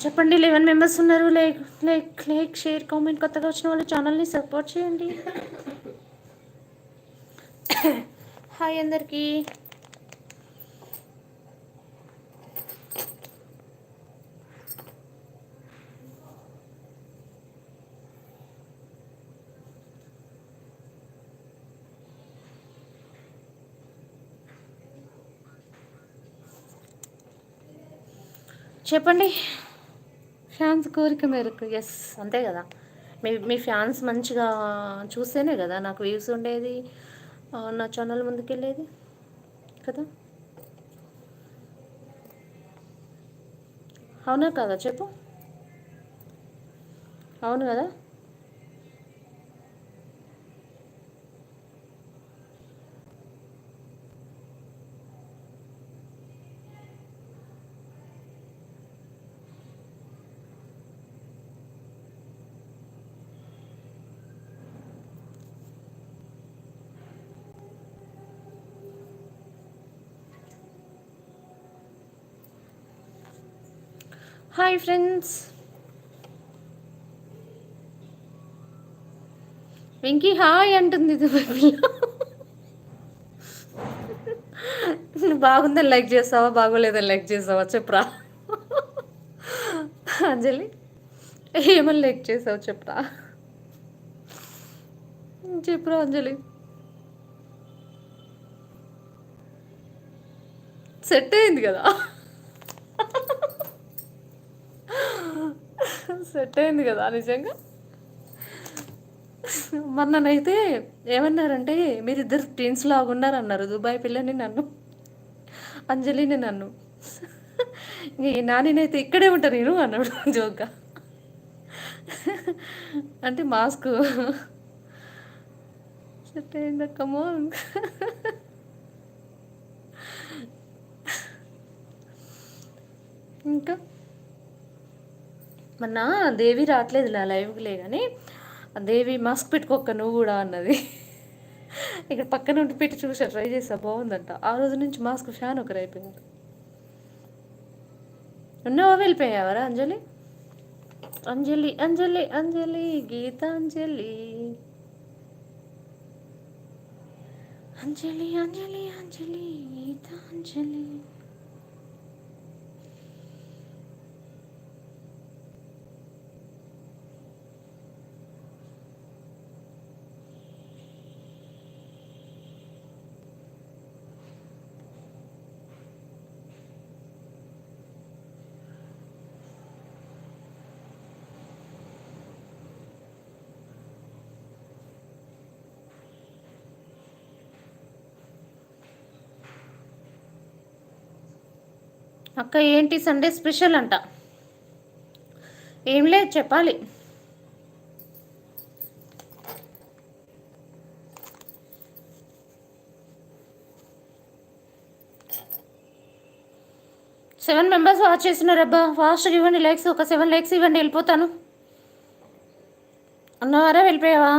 చెప్పండి. 11 మెంబర్స్ ఉన్నారు. Like like like share comment. కొత్తగా వచ్చిన వాళ్ళు ఛానల్ని సపోర్ట్ చేయండి. హాయ్ అందరికీ. చెప్పండి. ఫ్యాన్స్ కోరిక మేరకు. ఎస్, అంతే కదా. మీ ఫ్యాన్స్ మంచిగా చూస్తేనే కదా నాకు వ్యూస్ ఉండేది, నా ఛానల్ ముందుకెళ్ళేది కదా. అవునా కదా, చెప్పు. అవును కదా. Hi friends. వెంకీ హాయ్ అంటుంది. బాగుందని లైక్ చేస్తావా, బాగోలేదని లైక్ చేస్తావా చెప్పరా. అంజలి ఏమని లైక్ చేసావు చెప్పరా. చెప్పురా అంజలి. సెట్ అయింది కదా. సెట్ అయింది కదా నిజంగా. మొన్ననైతే ఏమన్నారంటే మీరిద్దరు ట్విన్స్ లాగా ఉన్నారన్నారు దుబాయ్ పిల్లని నన్ను, అంజలిని నన్ను. ఈ నానినైతే ఇక్కడే ఉంటా నేను అన్నాడు జోక్గా. అంటే మాస్క్ సెట్ అయిందక్కమో. ఇంకా మొన్న దేవి రావట్లేదు నా లైవ్లే కానీ, దేవి మాస్క్ పెట్టుకోక్క నువ్వు కూడా అన్నది. ఇక్కడ పక్కన ఉండి పెట్టి చూసా, ట్రై చేసా, బాగుందంట. ఆ రోజు నుంచి మాస్క్ ఫ్యాన్ ఒకరు అయిపోయింది. ఉన్నావా వెళ్ళిపోయావరా అంజలి. అంజలి అంజలి అంజలి గీతాంజలి. అంజలి అంజలి అంజలి గీతాంజలి. అక్క ఏంటి సండే స్పెషల్ అంట. ఏం లేదు చెప్పాలి. సెవెన్ మెంబర్స్ వాచ్ చేస్తున్నారు. అబ్బా ఫాస్ట్గా ఇవ్వండి లైక్స్. ఒక 7 లైక్స్ ఇవ్వండి, వెళ్ళిపోతాను. అన్నవారా వెళ్ళిపోయావా.